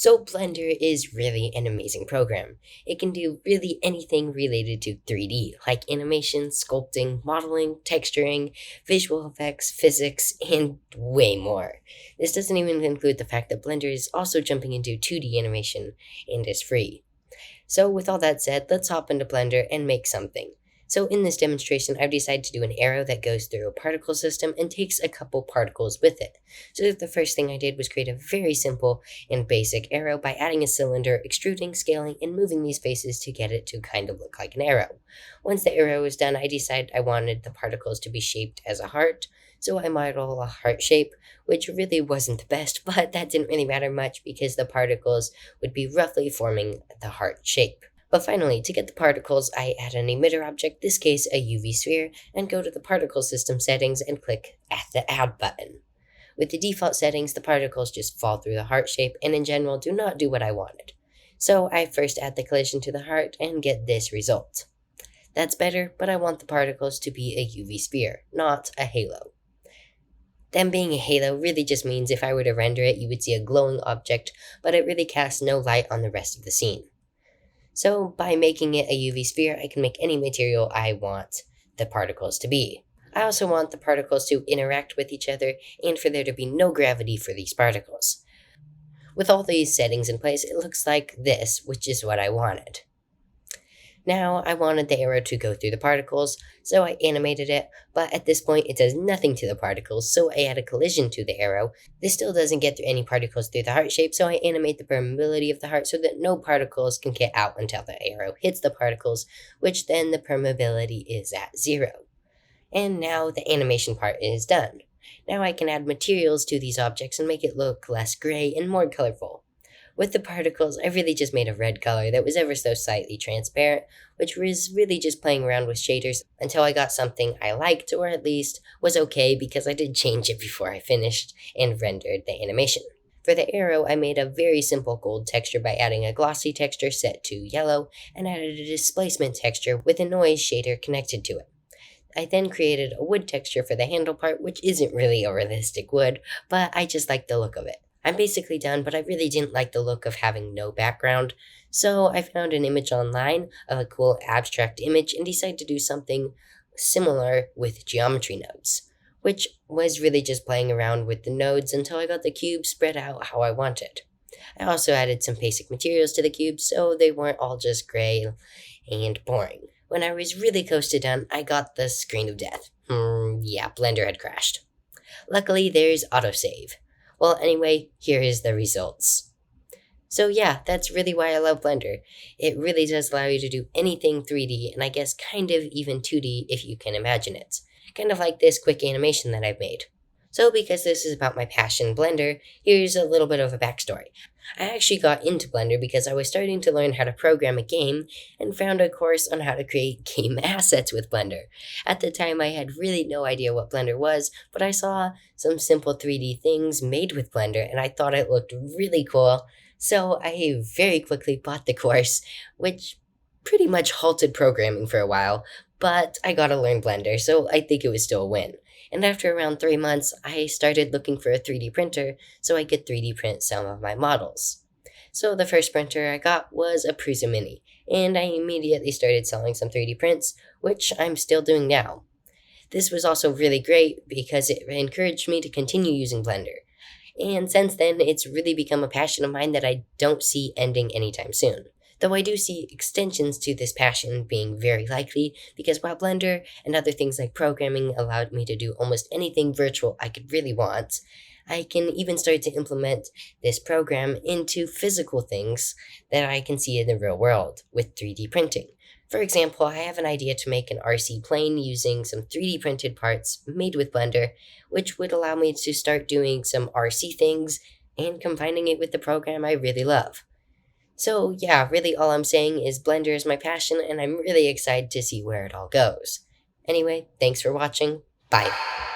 So Blender is really an amazing program. It can do really anything related to 3D, like animation, sculpting, modeling, texturing, visual effects, physics, and way more. This doesn't even include the fact that Blender is also jumping into 2D animation and is free. So with all that said, let's hop into Blender and make something. So in this demonstration, I've decided to do an arrow that goes through a particle system and takes a couple particles with it. So the first thing I did was create a very simple and basic arrow by adding a cylinder, extruding, scaling, and moving these faces to get it to kind of look like an arrow. Once the arrow was done, I decided I wanted the particles to be shaped as a heart, so I modeled a heart shape, which really wasn't the best, but that didn't really matter much because the particles would be roughly forming the heart shape. But finally, to get the particles, I add an emitter object, this case a UV sphere, and go to the particle system settings and click at the add button. With the default settings, the particles just fall through the heart shape and in general do not do what I wanted. So I first add the collision to the heart and get this result. That's better, but I want the particles to be a UV sphere, not a halo. Them being a halo really just means if I were to render it, you would see a glowing object, but it really casts no light on the rest of the scene. So by making it a UV sphere, I can make any material I want the particles to be. I also want the particles to interact with each other and for there to be no gravity for these particles. With all these settings in place, it looks like this, which is what I wanted. Now, I wanted the arrow to go through the particles, so I animated it, but at this point it does nothing to the particles, so I add a collision to the arrow. This still doesn't get through any particles through the heart shape, so I animate the permeability of the heart so that no particles can get out until the arrow hits the particles, which then the permeability is at 0. And now the animation part is done. Now I can add materials to these objects and make it look less gray and more colorful. With the particles, I really just made a red color that was ever so slightly transparent, which was really just playing around with shaders until I got something I liked, or at least was okay because I did change it before I finished and rendered the animation. For the arrow, I made a very simple gold texture by adding a glossy texture set to yellow and added a displacement texture with a noise shader connected to it. I then created a wood texture for the handle part, which isn't really a realistic wood, but I just like the look of it. I'm basically done, but I really didn't like the look of having no background, so I found an image online of a cool abstract image and decided to do something similar with geometry nodes, which was really just playing around with the nodes until I got the cube spread out how I wanted. I also added some basic materials to the cube so they weren't all just gray and boring. When I was really close to done, I got the screen of death. Yeah, Blender had crashed. Luckily, there's autosave. Well, anyway, here is the results. So yeah, that's really why I love Blender. It really does allow you to do anything 3D, and I guess kind of even 2D if you can imagine it. Kind of like this quick animation that I've made. So because this is about my passion, Blender, here's a little bit of a backstory. I actually got into Blender because I was starting to learn how to program a game and found a course on how to create game assets with Blender. At the time, I had really no idea what Blender was, but I saw some simple 3D things made with Blender and I thought it looked really cool. So I very quickly bought the course, which pretty much halted programming for a while, but I got to learn Blender, so I think it was still a win. And after around 3 months, I started looking for a 3D printer so I could 3D print some of my models. So the first printer I got was a Prusa Mini, and I immediately started selling some 3D prints, which I'm still doing now. This was also really great because it encouraged me to continue using Blender. And since then, it's really become a passion of mine that I don't see ending anytime soon. Though I do see extensions to this passion being very likely, because while Blender and other things like programming allowed me to do almost anything virtual I could really want, I can even start to implement this program into physical things that I can see in the real world with 3D printing. For example, I have an idea to make an RC plane using some 3D printed parts made with Blender, which would allow me to start doing some RC things and combining it with the program I really love. So yeah, really all I'm saying is Blender is my passion and I'm really excited to see where it all goes. Anyway, thanks for watching. Bye.